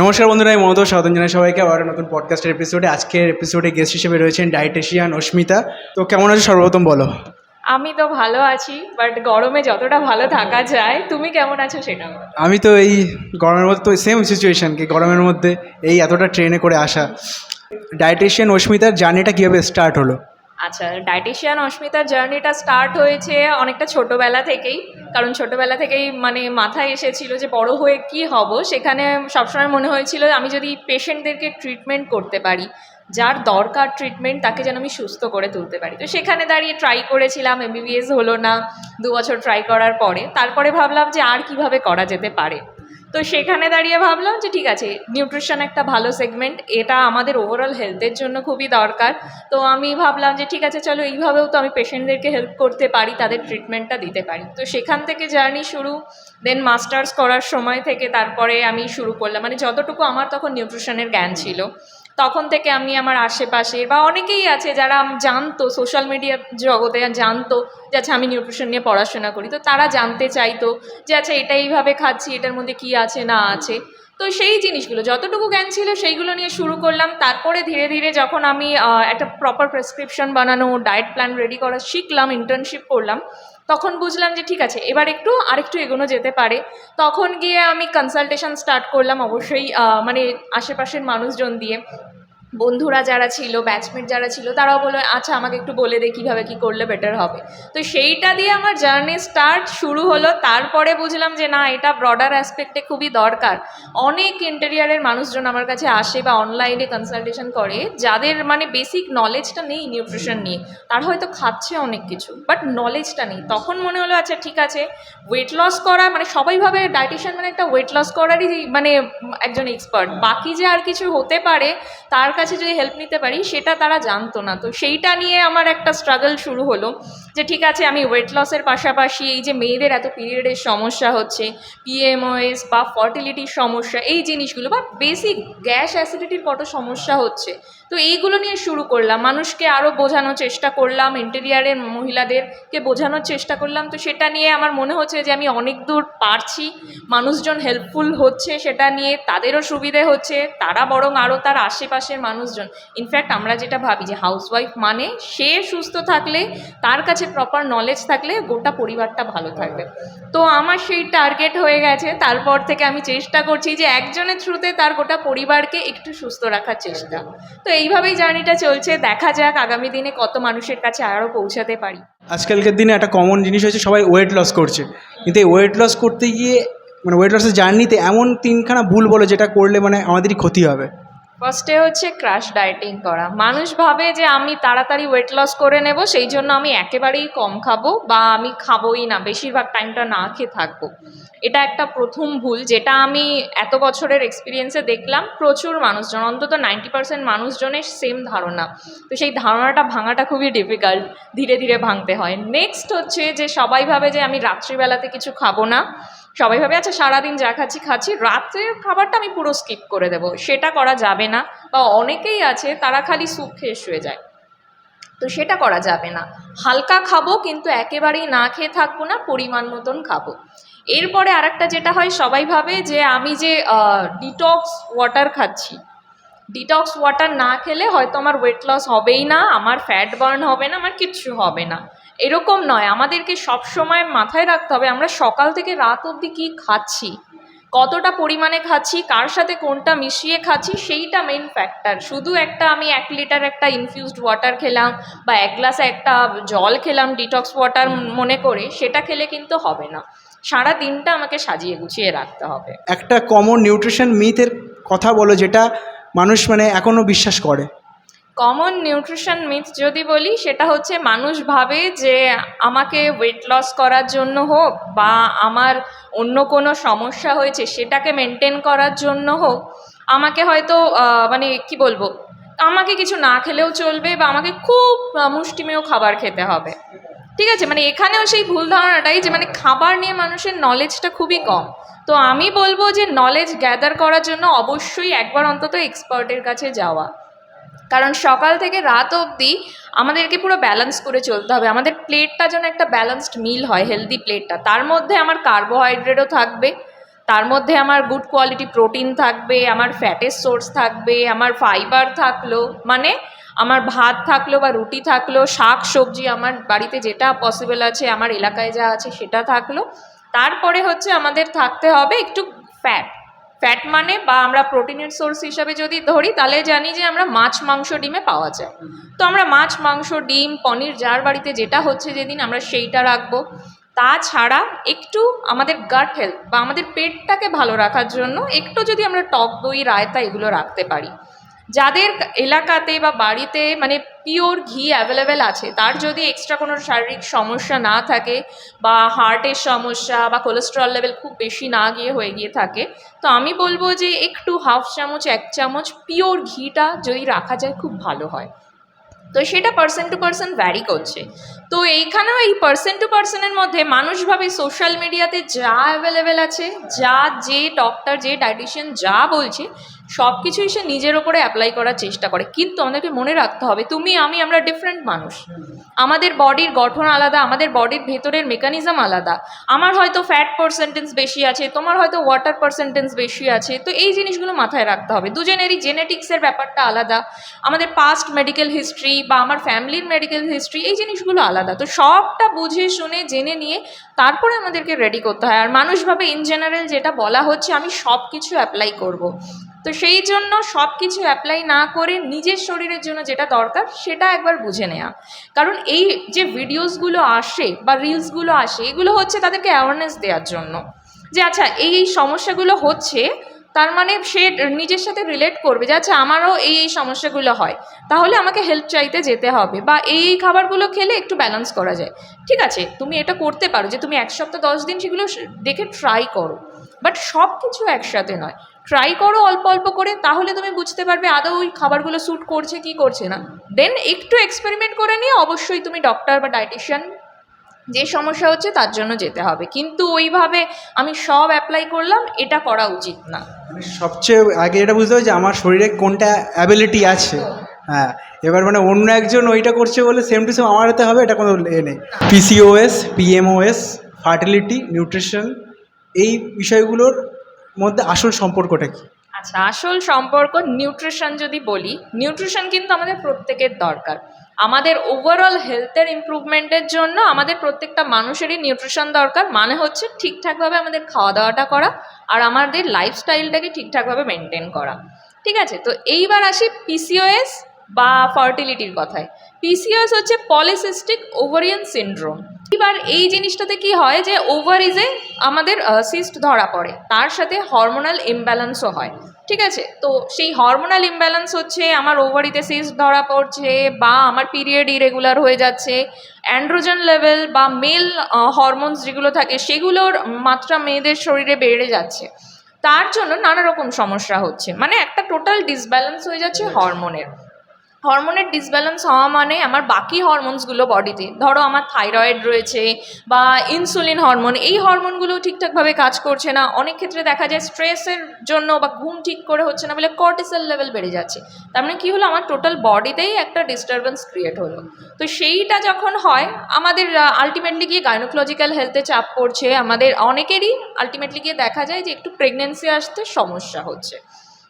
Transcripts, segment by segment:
নমস্কার বন্ধুরা, আমি মমতা স্বাগত জানাই সবাইকে আবার নতুন পডকাস্টের এপিসোডে। আজকের এপিসোডে গেস্ট হিসেবে রয়েছেন ডায়েটিশিয়ান অস্মিতা। তো কেমন আছো সর্বপ্রথম বলো। আমি তো ভালো আছি, বাট গরমে যতটা ভালো থাকা যায়। তুমি কেমন আছো সেটা বলো। আমি তো এই গরমের মধ্যে তো সেম সিচুয়েশান, কি গরমের মধ্যে এই এতটা ট্রেনে করে আসা। ডায়েটিশিয়ান অস্মিতার জার্নিটা কীভাবে স্টার্ট হলো? আচ্ছা, ডায়েটিশিয়ান অস্মিতার জার্নিটা স্টার্ট হয়েছে অনেকটা ছোটোবেলা থেকেই। কারণ ছোটোবেলা থেকেই মানে মাথায় এসেছিল যে বড় হয়ে কি হব। সেখানে সবসময় মনে হয়েছিল আমি যদি পেশেন্টদেরকে ট্রিটমেন্ট করতে পারি, যার দরকার ট্রিটমেন্ট, তাকে যেন আমি সুস্থ করে তুলতে পারি। তো সেখানে দাঁড়িয়ে ট্রাই করেছিলাম, এমবিবিএস হলো না। 2 বছর ট্রাই করার পরে তারপরে ভাবলাম যে আর কিভাবে করা যেতে পারে। তো সেখানে দাঁড়িয়ে ভাবলাম যে ঠিক আছে, নিউট্রিশন একটা ভালো সেগমেন্ট, এটা আমাদের ওভারঅল হেলথের জন্য খুবই দরকার। তো আমি ভাবলাম যে ঠিক আছে, চলো এইভাবেও তো আমি পেশেন্টদেরকে হেল্প করতে পারি, তাদের ট্রিটমেন্টটা দিতে পারি। তো সেখান থেকে জার্নি শুরু। দেন মাস্টার্স করার সময় থেকে তারপরে আমি শুরু করলাম, মানে যতটুকু আমার তখন নিউট্রিশনের জ্ঞান ছিল তখন থেকে আমি আমার আশেপাশে বা অনেকেই আছে যারা জানতো, সোশ্যাল মিডিয়ার জগতে জানতো যে আচ্ছা আমি নিউট্রিশন নিয়ে পড়াশোনা করি, তো তারা জানতে চাইতো যে আচ্ছা এটা এইভাবে খাচ্ছি, এটার মধ্যে কি আছে না আছে। তো সেই জিনিসগুলো যতটুকু জ্ঞান ছিল সেইগুলো নিয়ে শুরু করলাম। তারপরে ধীরে ধীরে যখন আমি একটা প্রপার প্রেসক্রিপশন বানানো, ডায়েট প্ল্যান রেডি করা শিখলাম, ইন্টার্নশিপ করলাম, তখন বুঝলাম যে ঠিক আছে এবার আরেকটু এগোনো যেতে পারে। তখন গিয়ে আমি কনসালটেশন স্টার্ট করলাম, অবশ্যই মানে আশেপাশের মানুষজন দিয়ে। বন্ধুরা যারা ছিল, ব্যাচমেট যারা ছিল, তারাও বললো আচ্ছা আমাকে একটু বলে দে কীভাবে কী করলে বেটার হবে। তো সেইটা দিয়ে আমার জার্নি স্টার্ট শুরু হলো। তারপরে বুঝলাম যে না, এটা ব্রডার অ্যাসপেক্টে খুবই দরকার। অনেক ইন্টেরিয়ারের মানুষজন আমার কাছে আসে বা অনলাইনে কনসালটেশন করে, যাদের মানে বেসিক নলেজটা নেই নিউট্রিশন নিয়ে। তারা হয়তো খাচ্ছে অনেক কিছু, বাট নলেজটা নেই। তখন মনে হলো আচ্ছা ঠিক আছে, ওয়েট লস করা মানে সবাই ভাবে ডায়েটিশিয়ান মানে একটা ওয়েট লস করারই মানে একজন এক্সপার্ট, বাকি যে আর কিছু হতে পারে তার কাছে যদি হেল্প নিতে পারি সেটা তারা জানতো না। তো সেইটা নিয়ে আমার একটা স্ট্রাগল শুরু হলো যে ঠিক আছে, আমি ওয়েট লসের পাশাপাশি এই যে মেয়েদের এত পিরিয়ডের সমস্যা হচ্ছে, পিএমওএস বা ফার্টিলিটির সমস্যা, এই জিনিসগুলো বা বেসিক গ্যাস অ্যাসিডিটির কত সমস্যা হচ্ছে, তো এইগুলো নিয়ে শুরু করলাম। মানুষকে আরও বোঝানোর চেষ্টা করলাম, ইন্টেরিয়ারের মহিলাদেরকে বোঝানোর চেষ্টা করলাম। তো সেটা নিয়ে আমার মনে হচ্ছে যে আমি অনেক দূর পারছি, মানুষজন হেল্পফুল হচ্ছে, সেটা নিয়ে তাদেরও সুবিধে হচ্ছে, তারা বরং আরও তার আশেপাশের মানুষজন। ইনফ্যাক্ট আমরা যেটা ভাবি যে হাউসওয়াইফ মানে সে সুস্থ থাকলে, তার কাছে প্রপার নলেজ থাকলে গোটা পরিবারটা ভালো থাকবে। তো আমার সেই টার্গেট হয়ে গেছে। তারপর থেকে আমি চেষ্টা করছি যে একজনের থ্রুতে তার গোটা পরিবারকে একটু সুস্থ রাখার চেষ্টা। তো এইভাবেই জার্নিটা চলছে। দেখা যাক আগামী দিনে কত মানুষের কাছে আরও পৌঁছাতে পারি। আজকালকার দিনে একটা কমন জিনিস হয়েছে, সবাই ওয়েট লস করছে, কিন্তু এই ওয়েট লস করতে গিয়ে মানে ওয়েট লসের জার্নিতে এমন তিনখানা ভুল বলো যেটা করলে মানে আমাদেরই ক্ষতি হবে। ফার্স্টে হচ্ছে ক্র্যাশ ডায়েটিং করা। মানুষ ভাবে যে আমি তাড়াতাড়ি ওয়েট লস করে নেব, সেই জন্য আমি একেবারেই কম খাবো বা আমি খাবোই না, বেশিরভাগ টাইমটা না খেয়ে থাকবো। এটা একটা প্রথম ভুল, যেটা আমি এত বছরের এক্সপিরিয়েন্সে দেখলাম প্রচুর মানুষজন, অন্তত 90% মানুষজনের সেম ধারণা। তো সেই ধারণাটা ভাঙাটা খুবই ডিফিকাল্ট, ধীরে ধীরে ভাঙতে হয়। নেক্সট হচ্ছে যে সবাই ভাবে যে আমি রাত্রিবেলাতে কিছু খাবো না। সবাই ভাবে আচ্ছা সারাদিন যা খাচ্ছি খাচ্ছি, রাত্রের খাবারটা আমি পুরো স্কিপ করে দেবো। সেটা করা যাবে না। বা অনেকেই আছে তারা খালি স্যুপ খেয়ে শুয়ে যায়, তো সেটা করা যাবে না। হালকা খাবো কিন্তু একেবারেই না খেয়ে থাকবো না, পরিমাণ মতন খাবো। এরপরে আরেকটা যেটা হয়, সবাই ভাবে যে আমি যে ডিটক্স ওয়াটার খাচ্ছি, ডিটক্স ওয়াটার না খেলে হয়তো আমার ওয়েট লস হবেই না, আমার ফ্যাট বার্ন হবে না, আমার কিচ্ছু হবে না। এরকম নয়, আমাদেরকে সবসময় মাথায় রাখতে হবে আমরা সকাল থেকে রাত অবধি কী খাচ্ছি, কতটা পরিমাণে খাচ্ছি, কার সাথে কোনটা মিশিয়ে খাচ্ছি, সেইটা মেইন ফ্যাক্টর। শুধু আমি 1 লিটার একটা ইনফিউজড ওয়াটার খেলাম বা 1 গ্লাস একটা জল খেলাম ডিটক্স ওয়াটার মনে করে, সেটা খেলে কিন্তু হবে না। সারা দিনটা আমাকে সাজিয়ে গুছিয়ে রাখতে হবে। একটা কমন নিউট্রিশন মিথের কথা বলো যেটা মানুষ মানে এখনও বিশ্বাস করে। কমন নিউট্রিশন মিথ যদি বলি, সেটা হচ্ছে মানুষ ভাবে যে আমাকে ওয়েট লস করার জন্য হোক বা আমার অন্য কোনো সমস্যা হয়েছে সেটাকে মেনটেন করার জন্য হোক, আমাকে হয়তো মানে কি বলবো, আমাকে কিছু না খেলেও চলবে বা আমাকে খুব মুষ্টিমেয় খাবার খেতে হবে। ঠিক আছে, মানে এখানেও সেই ভুল ধারণাটাই যে মানে খাবার নিয়ে মানুষের নলেজটা খুবই কম। তো আমি বলবো যে নলেজ গ্যাদার করার জন্য অবশ্যই একবার অন্তত এক্সপার্টের কাছে যাওয়া। কারণ সকাল থেকে রাত অবধি আমাদেরকে পুরো ব্যালেন্স করে চলতে হবে। আমাদের প্লেটটা যেন একটা ব্যালেন্সড মিল হয়, হেলদি প্লেটটা। তার মধ্যে আমার কার্বোহাইড্রেটও থাকবে, তার মধ্যে আমার গুড কোয়ালিটি প্রোটিন থাকবে, আমার ফ্যাটের সোর্স থাকবে, আমার ফাইবার থাকলো, মানে আমার ভাত থাকলো বা রুটি থাকলো, শাক সবজি আমার বাড়িতে যেটা পসিবল আছে, আমার এলাকায় যা আছে সেটা থাকলো। তারপরে হচ্ছে আমাদের থাকতে হবে একটু ফ্যাট। ফ্যাট মানে বা আমরা প্রোটিনের সোর্স হিসাবে যদি ধরি তাহলে জানি যে আমরা মাছ মাংস ডিমে পাওয়া যায়। তো আমরা মাছ মাংস ডিম পনির যার বাড়িতে যেটা হচ্ছে যেদিন আমরা সেইটা রাখবো। তাছাড়া একটু আমাদের গাট হেলথ বা আমাদের পেটটাকে ভালো রাখার জন্য একটু যদি আমরা টক দই রায়তা এগুলো রাখতে পারি। যাদের এলাকাতে বা বাড়িতে মানে পিওর ঘি অ্যাভেলেবেল আছে, তার যদি এক্সট্রা কোনো শারীরিক সমস্যা না থাকে বা হার্টের সমস্যা বা কোলেস্ট্রল লেভেল খুব বেশি না গিয়ে হয়ে গিয়ে থাকে, তো আমি বলবো যে একটু হাফ চামচ 1 চামচ পিওর ঘিটা যদি রাখা যায় খুব ভালো হয়। তো সেটা পার্সন টু পার্সন ভ্যারি করছে। তো এইখানেও এই পার্সন টু পার্সনের মধ্যে মানুষ ভাবে সোশ্যাল মিডিয়াতে যা অ্যাভেলেবেল আছে, যা যে ডক্টর যে ডায়েটিশিয়ান যা বলছে সব কিছুই সে নিজের ওপরে অ্যাপ্লাই করার চেষ্টা করে। কিন্তু আমাদেরকে মনে রাখতে হবে তুমি আমি আমরা ডিফারেন্ট মানুষ, আমাদের বডির গঠন আলাদা, আমাদের বডির ভেতরের মেকানিজম আলাদা। আমার হয়তো ফ্যাট পার্সেন্টেজ বেশি আছে, তোমার হয়তো ওয়াটার পার্সেন্টেজ বেশি আছে। তো এই জিনিসগুলো মাথায় রাখতে হবে। দুজনেরই জেনেটিক্সের ব্যাপারটা আলাদা, আমাদের পাস্ট মেডিকেল হিস্ট্রি বা আমার ফ্যামিলির মেডিকেল হিস্ট্রি এই জিনিসগুলো আলাদা। তো সবটা বুঝে শুনে জেনে নিয়ে তারপরে আমাদেরকে রেডি করতে হয়। আর মানুষভাবে ইন জেনারেল যেটা বলা হচ্ছে আমি সব কিছু অ্যাপ্লাই করব, তো সেই জন্য সব কিছু অ্যাপ্লাই না করে নিজের শরীরের জন্য যেটা দরকার সেটা একবার বুঝে নেওয়া। কারণ এই যে ভিডিওসগুলো আসে বা রিলসগুলো আসে এগুলো হচ্ছে তাদেরকে অ্যাওয়ারনেস দেওয়ার জন্য যে আচ্ছা এই এই সমস্যাগুলো হচ্ছে, তার মানে সে নিজের সাথে রিলেট করবে যে আচ্ছা আমারও এই এই সমস্যাগুলো হয়, তাহলে আমাকে হেল্প চাইতে যেতে হবে, বা এই এই খাবারগুলো খেলে একটু ব্যালেন্স করা যায়। ঠিক আছে, তুমি এটা করতে পারো যে তুমি 1 সপ্তাহ 10 দিন সেগুলো দেখে ট্রাই করো, বাট সব কিছু একসাথে নয়। ট্রাই করো অল্প অল্প করে, তাহলে তুমি বুঝতে পারবে আদৌ ওই খাবারগুলো স্যুট করছে কি করছে না। দেন একটু এক্সপেরিমেন্ট করে নিয়ে অবশ্যই তুমি ডক্টর বা ডায়েটিশিয়ান যে সমস্যা হচ্ছে তার জন্য যেতে হবে। কিন্তু ওইভাবে আমি সব অ্যাপ্লাই করলাম, এটা করা উচিত না। মানে সবচেয়ে আগে এটা বুঝতে হবে যে আমার শরীরে কোনটা অ্যাবিলিটি আছে। হ্যাঁ, এবার মানে অন্য একজন ওইটা করছে বলে সেম টু সেম আমার হতে হবে এটা কোনো নেই। পিসিওএস, পিএমওএস, ফার্টিলিটি, নিউট্রিশন, এই বিষয়গুলোর মধ্যে আসল সম্পর্কটা কী? আচ্ছা, আসল সম্পর্ক নিউট্রিশন যদি বলি, নিউট্রিশন কিন্তু আমাদের প্রত্যেকের দরকার। আমাদের ওভারঅল হেলথের ইমপ্রুভমেন্টের জন্য আমাদের প্রত্যেকটা মানুষেরই নিউট্রিশন দরকার। মানে হচ্ছে ঠিকঠাকভাবে আমাদের খাওয়া দাওয়াটা করা আর আমাদের লাইফস্টাইলটাকে ঠিকঠাকভাবে মেনটেন করা। ঠিক আছে, তো এইবার আসি পিসিওএস বা ফার্টিলিটির কথায়। পিসিওএস হচ্ছে পলিসিস্টিক ওভারিয়ান সিনড্রোম। এবার এই জিনিসটাতে কি হয় যে ওভারিজে আমাদের সিস্ট ধরা পড়ে, তার সাথে হরমোনাল ইমব্যালেন্সও হয়। ঠিক আছে, তো সেই হরমোনাল ইমব্যালেন্স হচ্ছে আমার ওভারিতে সিস্ট ধরা পড়ছে বা আমার পিরিয়ড ইরেগুলার হয়ে যাচ্ছে, অ্যান্ড্রোজেন লেভেল বা মেল হরমোনস যেগুলো থাকে সেগুলোর মাত্রা মেয়েদের শরীরে বেড়ে যাচ্ছে, তার জন্য নানা রকম সমস্যা হচ্ছে। মানে একটা টোটাল ডিসব্যালেন্স হয়ে যাচ্ছে হরমোনের। হরমোনের ডিসব্যালেন্স হওয়া মানে আমার বাকি হরমোনসগুলো বডিতে, ধরো আমার থাইরয়েড রয়েছে বা ইনসুলিন হরমোন, এই হরমোনগুলো ঠিকঠাকভাবে কাজ করছে না। অনেক ক্ষেত্রে দেখা যায় স্ট্রেসের জন্য বা ঘুম ঠিক করে হচ্ছে না বলে কর্টিসল লেভেল বেড়ে যাচ্ছে। তার মানে কী হলো, আমার টোটাল বডিতেই একটা ডিস্টারবেন্স ক্রিয়েট হলো। তো সেইটা যখন হয় আমাদের আলটিমেটলি গিয়ে গাইনোকোলজিক্যাল হেলথে চাপ পড়ছে, আমাদের অনেকেরই আলটিমেটলি গিয়ে দেখা যায় যে একটু প্রেগনেন্সি আসতে সমস্যা হচ্ছে।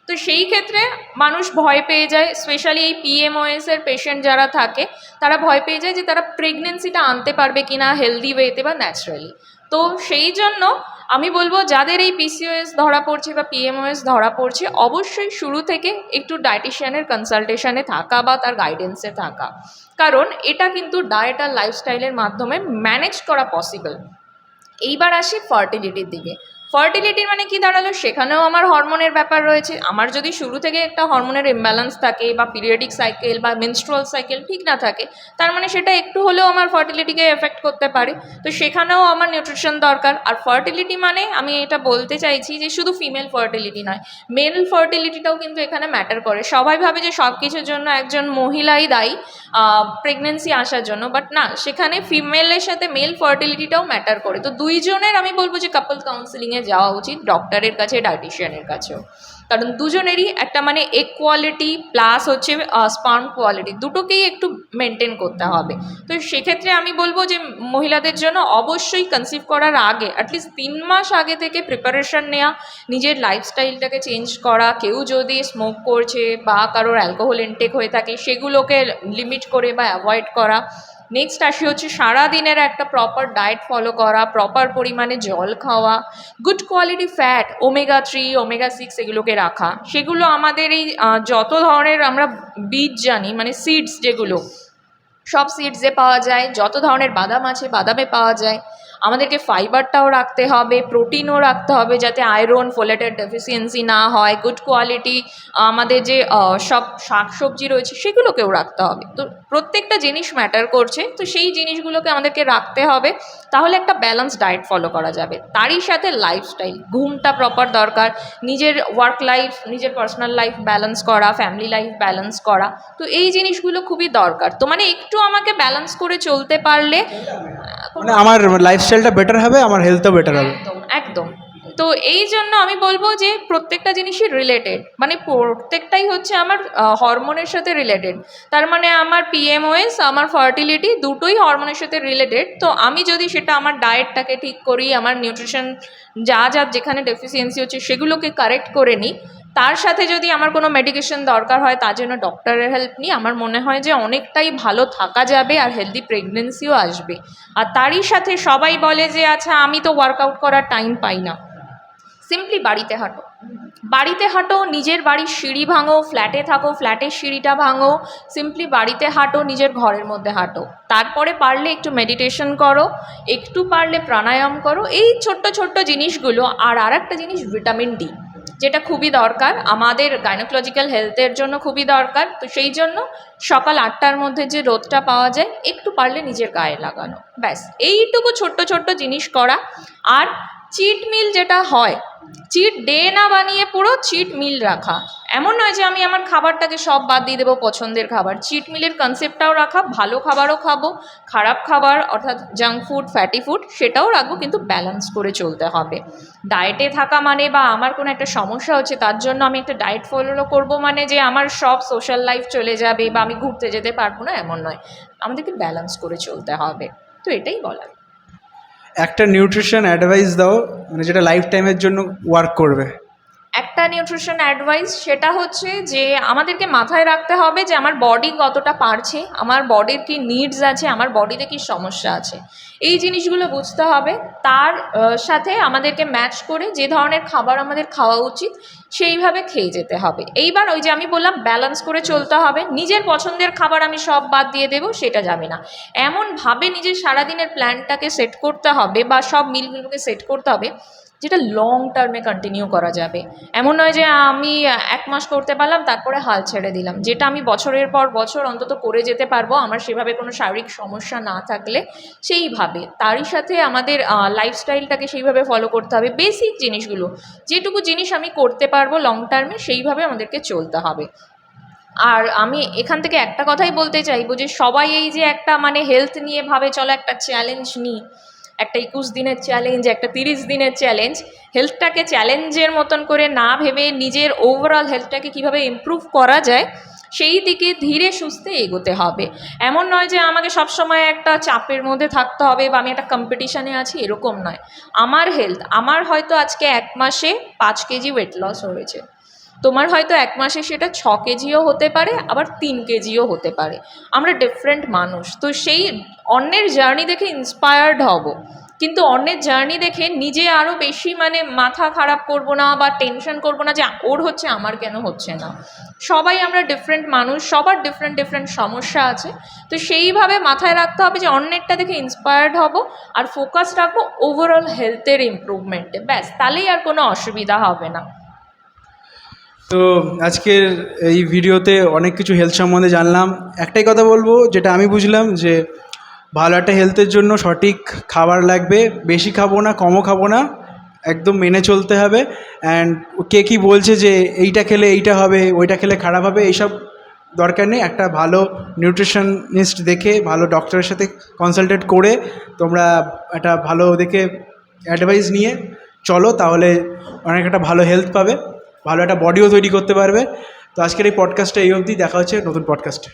তো সেই ক্ষেত্রে মানুষ ভয় পেয়ে যায়, স্পেশালি এই পিএমওএস এর পেশেন্ট যারা থাকে তারা ভয় পেয়ে যায় যে তারা প্রেগনেন্সিটা আনতে পারবে কি না হেলদি ওয়েতে বা ন্যাচারালি। তো সেই জন্য আমি বলবো যাদের এই পিসিওএস ধরা পড়ছে বা পিএমওএস ধরা পড়ছে অবশ্যই শুরু থেকে একটু ডায়েটিশিয়ানের কনসালটেশনে থাকা বা তার গাইডেন্সে থাকা, কারণ এটা কিন্তু ডায়েট আর লাইফস্টাইলের মাধ্যমে ম্যানেজ করা পসিবল। এইবার আসি ফার্টিলিটির দিকে। ফার্টিলিটি মানে কি দাঁড়ালো, সেখানেও আমার হরমোনের ব্যাপার রয়েছে। আমার যদি শুরু থেকে একটা হরমোনের ইমব্যালেন্স থাকে বা পিরিয়ডিক সাইকেল বা মেনস্ট্রুয়াল সাইকেল ঠিক না থাকে, তার মানে সেটা একটু হলেও আমার ফার্টিলিটিকে এফেক্ট করতে পারে। তো সেখানেও আমার নিউট্রিশন দরকার। আর ফার্টিলিটি মানে আমি এটা বলতে চাইছি যে শুধু ফিমেল ফার্টিলিটি নয়, মেল ফার্টিলিটিটাও কিন্তু এখানে ম্যাটার করে। সবাই ভাবে যে সব কিছুর জন্য একজন মহিলাই দায়ী প্রেগনেন্সি আসার জন্য, বাট না, সেখানে ফিমেলের সাথে মেল ফার্টিলিটিটাও ম্যাটার করে। তো দুইজনের আমি বলবো যে কাপল কাউন্সিলিংয়ে যাওয়া উচিত, ডক্টরের কাছে, ডায়েটিশিয়ানের কাছেও। কারণ দুজনেরই একটা মানে এগ কোয়ালিটি প্লাস হচ্ছে স্পার্ম কোয়ালিটি দুটোকেই একটু মেনটেন করতে হবে। তো সেক্ষেত্রে আমি বলবো যে মহিলাদের জন্য অবশ্যই কনসিভ করার আগে অ্যাটলিস্ট 3 মাস আগে থেকে প্রিপারেশন নেওয়া, নিজের লাইফস্টাইলটাকে চেঞ্জ করা, কেউ যদি স্মোক করছে বা কারোর অ্যালকোহল ইনটেক হয়ে থাকে সেগুলোকে লিমিট করে বা অ্যাভয়েড করা। নেক্সট আসি হচ্ছে সারাদিনের একটা প্রপার ডায়েট ফলো করা, প্রপার পরিমাণে জল খাওয়া, good quality fat omega 3 omega 6 এগুলোকে রাখা। সেগুলো আমাদের এই যত ধরনের আমরা বীজ জানি মানে সিডস যেগুলো সব সিডসে পাওয়া যায়, যত ধরনের বাদাম আছে বাদামে পাওয়া যায়। আমাদেরকে ফাইবারটাও রাখতে হবে, প্রোটিনও রাখতে হবে যাতে আয়রন ফোলেটের ডেফিসিয়েন্সি না হয়। গুড কোয়ালিটি আমাদের যে সব শাকসবজি রয়েছে সেগুলোকেও রাখতে হবে। তো প্রত্যেকটা জিনিস ম্যাটার করছে, তো সেই জিনিসগুলোকে আমাদেরকে রাখতে হবে, তাহলে একটা ব্যালেন্স ডায়েট ফলো করা যাবে। তারই সাথে লাইফস্টাইল, ঘুমটা প্রপার দরকার, নিজের ওয়ার্ক লাইফ নিজের পার্সোনাল লাইফ ব্যালেন্স করা, ফ্যামিলি লাইফ ব্যালেন্স করা, তো এই জিনিসগুলো খুবই দরকার। তো মানে একটু আমাকে ব্যালেন্স করে চলতে পারলে মানে আমার লাইফস্টাইলটা বেটার হবে, আমার হেলথও বেটার হবে। একদম একদম। তো এই জন্য আমি বলবো যে প্রত্যেকটা জিনিসই রিলেটেড, মানে প্রত্যেকটাই হচ্ছে আমার হরমোনের সাথে রিলেটেড। তার মানে আমার পিএমওএস আমার ফার্টিলিটি দুটোই হরমোনের সাথে রিলেটেড। তো আমি যদি সেটা আমার ডায়েটটাকে ঠিক করি, আমার নিউট্রিশন যা যা যেখানে ডেফিসিয়েন্সি হচ্ছে সেগুলোকে কারেক্ট করে নিই, তার সাথে যদি আমার কোনো মেডিকেশন দরকার হয় তার জন্য ডক্টরের হেল্প নিই, আমার মনে হয় যে অনেকটাই ভালো থাকা যাবে আর হেলদি প্রেগনেন্সিও আসবে। আর তারই সাথে সবাই বলে যে আচ্ছা আমি তো ওয়ার্কআউট করার টাইম পাই না, সিম্পলি বাড়িতে হাঁটো, বাড়িতে হাঁটো, নিজের বাড়ির সিঁড়ি ভাঙো, ফ্ল্যাটে থাকো ফ্ল্যাটের সিঁড়িটা ভাঙো, সিম্পলি বাড়িতে হাঁটো, নিজের ঘরের মধ্যে হাঁটো। তারপরে পারলে একটু মেডিটেশন করো, একটু পারলে প্রাণায়াম করো, এই ছোট্ট ছোট্ট জিনিসগুলো। আর একটা জিনিস ভিটামিন ডি, যেটা খুবই দরকার আমাদের গাইনোকোলজিক্যাল হেলথের জন্য, খুবই দরকার। তো সেই জন্য সকাল 8টার মধ্যে যে রোদটা পাওয়া যায় একটু পারলে নিজের গায়ে লাগানো, ব্যাস এইটুকু ছোট্ট ছোট্ট জিনিস করা। আর চিট মিল যেটা হয়, চিট ডে না বানিয়ে পুরো চিট মিল রাখা। এমন নয় যে আমি আমার খাবারটাকে সব বাদ দিয়ে দেবো পছন্দের খাবার, চিট মিলের কনসেপ্টটাও রাখা, ভালো খাবারও খাবো, খারাপ খাবার অর্থাৎ জাঙ্ক ফুড ফ্যাটি ফুড সেটাও রাখবো, কিন্তু ব্যালেন্স করে চলতে হবে। ডায়েটে থাকা মানে বা আমার কোনো একটা সমস্যা হচ্ছে তার জন্য আমি একটা ডায়েট ফলো করবো মানে যে আমার সব সোশ্যাল লাইফ চলে যাবে বা আমি ঘুরতে যেতে পারবো না, এমন নয়। আমাদেরকে ব্যালেন্স করে চলতে হবে, তো এটাই বলার। একটা নিউট্রিশন অ্যাডভাইস দাও মানে যেটা লাইফ টাইমের জন্য ওয়ার্ক করবে। একটা নিউট্রিশন অ্যাডভাইস সেটা হচ্ছে যে আমাদেরকে মাথায় রাখতে হবে যে আমার বডি কতটা পারছে, আমার বডির কি নিডস আছে, আমার বডিতে কি সমস্যা আছে, এই জিনিসগুলো বুঝতে হবে। তার সাথে আমাদেরকে ম্যাচ করে যে ধরনের খাবার আমাদের খাওয়া উচিত সেইভাবে খেয়ে যেতে হবে। এইবার ওই যে আমি বললাম ব্যালেন্স করে চলতে হবে, নিজের পছন্দের খাবার আমি সব বাদ দিয়ে দেবো সেটা যাবে না। এমনভাবে নিজের সারাদিনের প্ল্যানটাকে সেট করতে হবে বা সব মিলগুলোকে সেট করতে হবে যেটা লং টার্মে কন্টিনিউ করা যাবে। এমন নয় যে আমি 1 মাস করতে পারলাম তারপরে হাল ছেড়ে দিলাম, যেটা আমি বছরের পর বছর অন্তত করে যেতে পারবো আমার সেভাবে কোনো শারীরিক সমস্যা না থাকলে। সেইভাবে তারই সাথে আমাদের লাইফস্টাইলটাকে সেইভাবে ফলো করতে হবে, বেসিক জিনিসগুলো যেটুকু জিনিস আমি করতে পারবো লং টার্মে সেইভাবে আমাদেরকে চলতে হবে। আর আমি এখান থেকে একটা কথাই বলতে চাইবো যে সবাই এই যে একটা মানে হেলথ নিয়ে ভাবে চলো একটা চ্যালেঞ্জ নিই, একটা 21 দিনের চ্যালেঞ্জ, একটা 30 দিনের চ্যালেঞ্জ, হেলথটাকে চ্যালেঞ্জের মতন করে না ভেবে নিজের ওভারঅল হেলথটাকে কীভাবে ইমপ্রুভ করা যায় সেই দিকে ধীরে সুস্থে এগোতে হবে। এমন নয় যে আমাকে সবসময় একটা চাপের মধ্যে থাকতে হবে বা আমি একটা কম্পিটিশানে আছি, এরকম নয়। আমার হেলথ, আমার হয়তো আজকে 1 মাসে 5 কেজি ওয়েট লস হয়েছে, তোমার হয়তো 1 মাসে সেটা 6 কেজিও হতে পারে, আবার 3 কেজিও হতে পারে। আমরা ডিফারেন্ট মানুষ, তো সেই অন্যের জার্নি দেখে ইন্সপায়ার্ড হব, কিন্তু অন্যের জার্নি দেখে নিজে আরও বেশি মানে মাথা খারাপ করব না বা টেনশন করব না যে ওর হচ্ছে আমার কেন হচ্ছে না। সবাই আমরা ডিফারেন্ট মানুষ, সবার ডিফারেন্ট ডিফারেন্ট সমস্যা আছে। তো সেইভাবে মাথায় রাখতে হবে যে অন্যেরটা দেখে ইন্সপায়ার্ড হব আর ফোকাস রাখবো ওভারঅল হেলথের ইমপ্রুভমেন্টে, ব্যাস তাহলেই আর কোনো অসুবিধা হবে না। তো আজকের এই ভিডিওতে অনেক কিছু হেলথ সম্বন্ধে জানলাম। একটাই কথা বলবো যেটা আমি বুঝলাম, যে ভালো একটা হেলথের জন্য সঠিক খাবার লাগবে, বেশি খাবো না কমও খাবো না, একদম মেনে চলতে হবে। অ্যান্ড কে কী বলছে যে এইটা খেলে এইটা হবে, ওইটা খেলে খারাপ হবে, এইসব দরকার নেই। একটা ভালো নিউট্রিশনিস্ট দেখে, ভালো ডক্টরের সাথে কনসালটেট করে তোমরা একটা ভালো দেখে অ্যাডভাইস নিয়ে চলো, তাহলে অনেক একটা ভালো হেলথ পাবে। ভালো একটা বডিও তৈরি করতে পারবে। তো আজকের এই পডকাস্টটা এই অবধি, দেখা হচ্ছে নতুন পডকাস্টে।